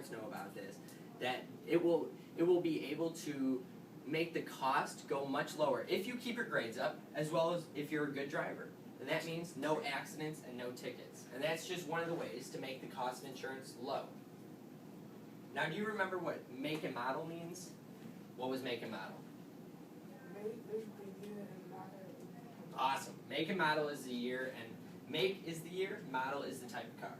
insurance know about this, that it will be able to make the cost go much lower if you keep your grades up, as well as if you're a good driver. And that means no accidents and no tickets. And that's just one of the ways to make the cost of insurance low. Now, do you remember what make and model means? What was make and model? Make is the year and model is the car. Awesome. Make and model is the year, and make is the year, model is the type of car.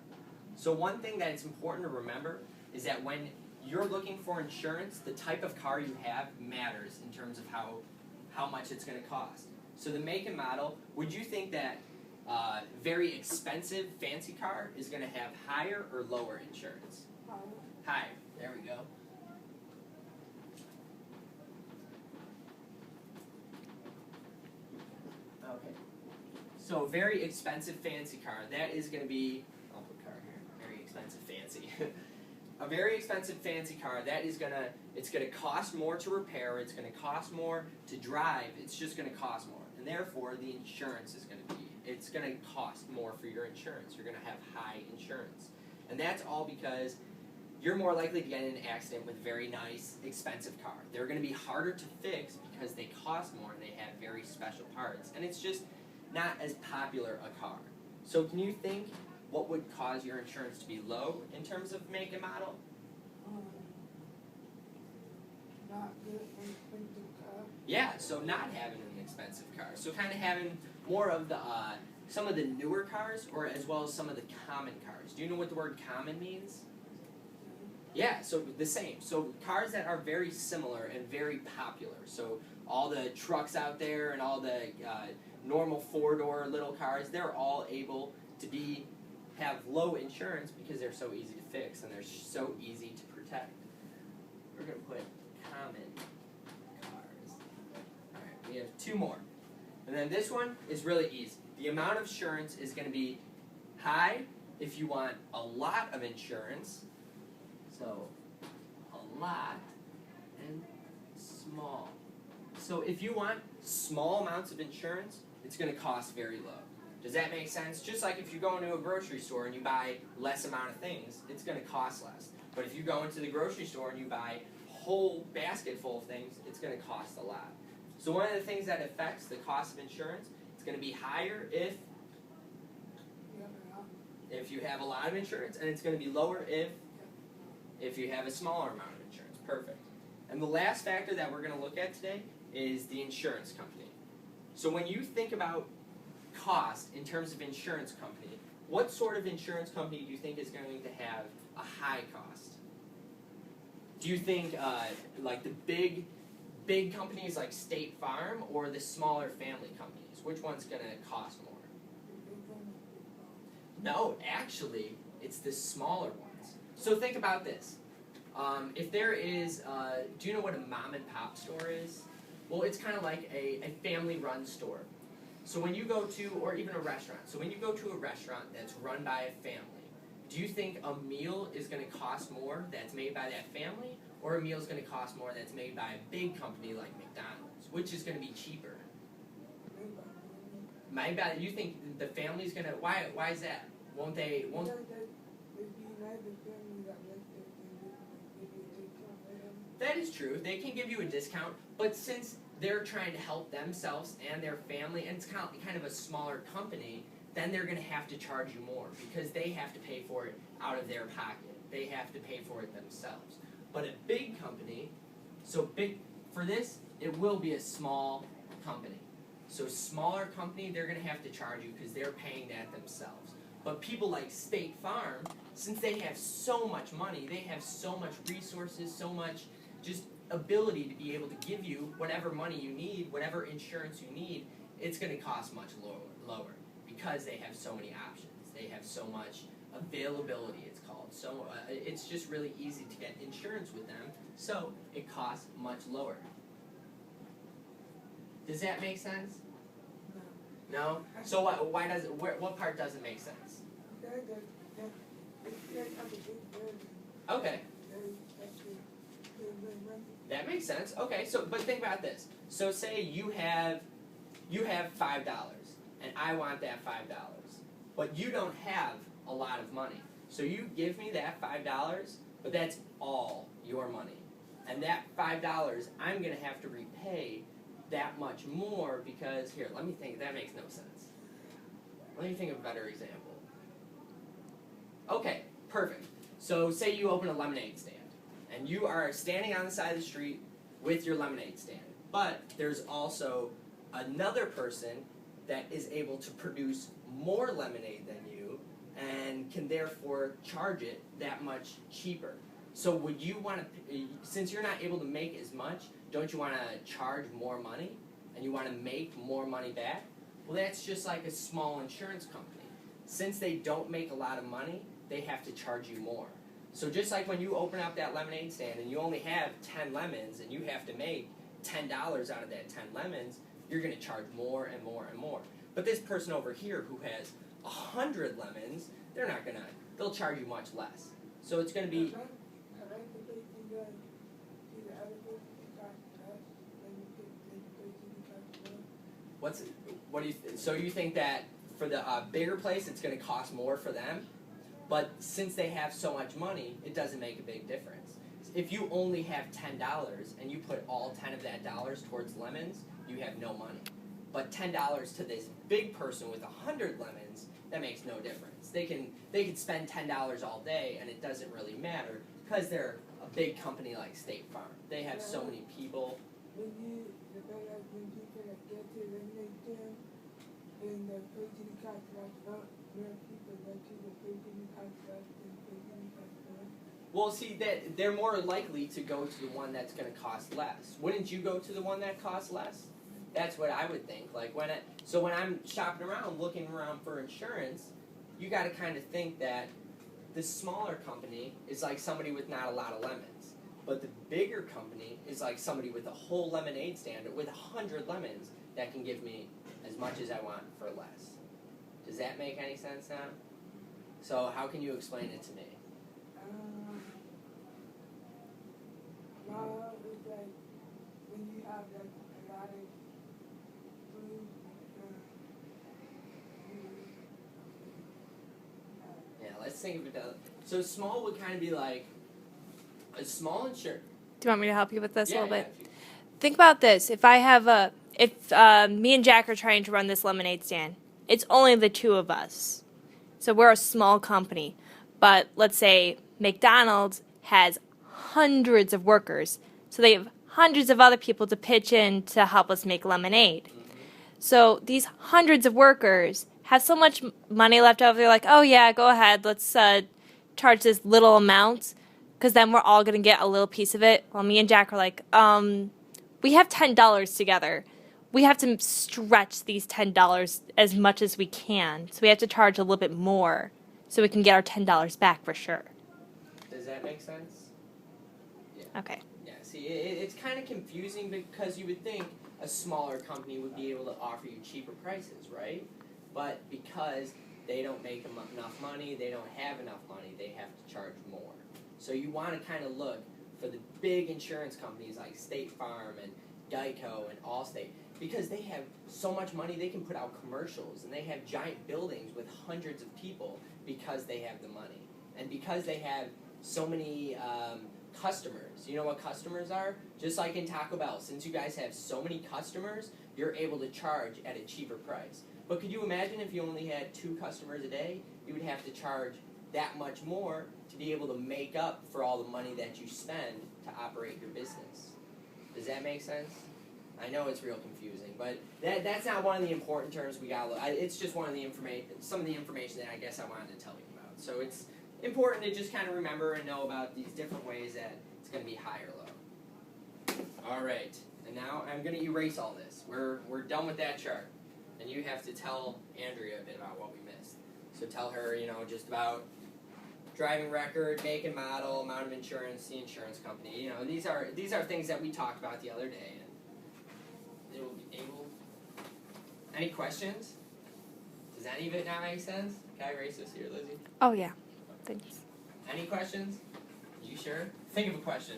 So one thing that it's important to remember is that when you're looking for insurance, the type of car you have matters in terms of how much it's going to cost. So the make and model, would you think that very expensive, fancy car is going to have higher or lower insurance? Higher. There we go. Okay. So very expensive, fancy car, that is going to be, I'll put car here, very expensive, fancy. A very expensive, fancy car, that is it's going to cost more to repair, it's going to cost more to drive, it's just going to cost more. And therefore, the insurance is going to be, it's going to cost more for your insurance. You're going to have high insurance. And that's all because you're more likely to get in an accident with a very nice, expensive car. They're going to be harder to fix because they cost more and they have very special parts. And it's just not as popular a car. So can you think what would cause your insurance to be low in terms of make and model? Not good expensive car. Yeah, so not having an expensive car. So kind of having more of the some of the newer cars, or as well as some of the common cars. Do you know what the word common means? Yeah, so the same. So cars that are very similar and very popular. So all the trucks out there and all the normal four-door little cars, they're all able to have low insurance because they're so easy to fix and they're so easy to protect. We're going to put common cars. All right, we have two more. And then this one is really easy. The amount of insurance is going to be high if you want a lot of insurance. So, a lot and small. So if you want small amounts of insurance, it's going to cost very low. Does that make sense? Just like if you go into a grocery store and you buy less amount of things, it's going to cost less. But if you go into the grocery store and you buy a whole basket full of things, it's going to cost a lot. So one of the things that affects the cost of insurance, it's going to be higher if you have a lot of insurance, and it's going to be lower if you have a smaller amount of insurance. Perfect. And the last factor that we're going to look at today is the insurance company. So when you think about cost in terms of insurance company, what sort of insurance company do you think is going to have a high cost? Do you think like the big companies like State Farm or the smaller family companies? Which one's going to cost more? No, actually, it's the smaller ones. So think about this. If there is, do you know what a mom and pop store is? Well, it's kind of like a family-run store. So when you go to, or even a restaurant, so when you go to a restaurant that's run by a family, do you think a meal is going to cost more that's made by that family, or a meal is going to cost more that's made by a big company like McDonald's? Which is going to be cheaper? You think the family's going to, why is that? Won't they? That is true. They can give you a discount, but since they're trying to help themselves and their family, and it's kind of a smaller company, then they're going to have to charge you more because they have to pay for it out of their pocket. They have to pay for it themselves. But a big company, for this, it will be a small company. So smaller company, they're going to have to charge you because they're paying that themselves. But people like State Farm, since they have so much money, they have so much resources, so much just ability to be able to give you whatever money you need, whatever insurance you need, it's going to cost much lower because they have so many options. They have so much availability, it's called. So it's just really easy to get insurance with them, so it costs much lower. Does that make sense? No? So why does it, what part doesn't make sense? Okay. That makes sense. Okay, so but think about this. So say you have $5 and I want that $5. But you don't have a lot of money. So you give me that $5 but that's all your money. And that $5, I'm going to have to repay that much more because, here, let me think, that makes no sense. Let me think of a better example. Okay, perfect. So say you open a lemonade stand, and you are standing on the side of the street with your lemonade stand, but there's also another person that is able to produce more lemonade than you and can therefore charge it that much cheaper. So would you want to, since you're not able to make as much, don't you want to charge more money and you want to make more money back? Well, that's just like a small insurance company. Since they don't make a lot of money, they have to charge you more. So just like when you open up that lemonade stand and you only have 10 lemons and you have to make $10 out of that 10 lemons, you're going to charge more and more and more. But this person over here who has 100 lemons, they'll charge you much less. So it's going to be, so you think that for the bigger place it's going to cost more for them? But since they have so much money, it doesn't make a big difference. If you only have $10 and you put all 10 of that dollars towards lemons, you have no money. But $10 to this big person with 100 lemons, that makes no difference. They can spend $10 all day and it doesn't really matter because they're a big company like State Farm. They have so many people. When you get to the lemonade stand, and the person costs like there are people that you the person costs less than the person costs less. Well, see, that they're more likely to go to the one that's going to cost less. Wouldn't you go to the one that costs less? That's what I would think. Like when I'm shopping around, looking around for insurance, you got to kind of think that the smaller company is like somebody with not a lot of lemons, but the bigger company is like somebody with a whole lemonade stand with 100 lemons that can give me as much as I want for less. Does that make any sense now? So how can you explain it to me? Well, it's like when you have like a lot of food, Yeah, let's think of it. So small would kind of be like a small insurance. Do you want me to help you with this a little bit? If you- Think about this. If me and Jack are trying to run this lemonade stand, it's only the two of us. So we're a small company. But let's say McDonald's has hundreds of workers. So they have hundreds of other people to pitch in to help us make lemonade. So these hundreds of workers have so much money left over. They're like, oh yeah, go ahead. Let's charge this little amount because then we're all going to get a little piece of it. Well, me and Jack are like, we have $10 together. We have to stretch these $10 as much as we can. So we have to charge a little bit more so we can get our $10 back for sure. Does that make sense? Yeah. Okay. Yeah, see, it's kind of confusing because you would think a smaller company would be able to offer you cheaper prices, right? But because they don't make enough money, they don't have enough money, they have to charge more. So you want to kind of look for the big insurance companies like State Farm and Geico and Allstate because they have so much money they can put out commercials and they have giant buildings with hundreds of people because they have the money. And because they have so many customers. You know what customers are? Just like in Taco Bell, since you guys have so many customers, you're able to charge at a cheaper price. But could you imagine if you only had 2 customers a day? You would have to charge that much more to be able to make up for all the money that you spend to operate your business. Does that make sense? I know it's real confusing, but that's not one of the important terms we got to look. It's just one of the some of the information that I guess I wanted to tell you about. So it's important to just kind of remember and know about these different ways that it's going to be high or low. All right, and now I'm going to erase all this. We're done with that chart, and you have to tell Andrea a bit about what we missed. So tell her, just about driving record, make and model, amount of insurance, the insurance company. These are things that we talked about the other day, and they will be able. Any questions? Does any of it not make sense? Can I erase this here, Lizzie? Oh yeah. Thanks. Any questions? You sure? Think of a question.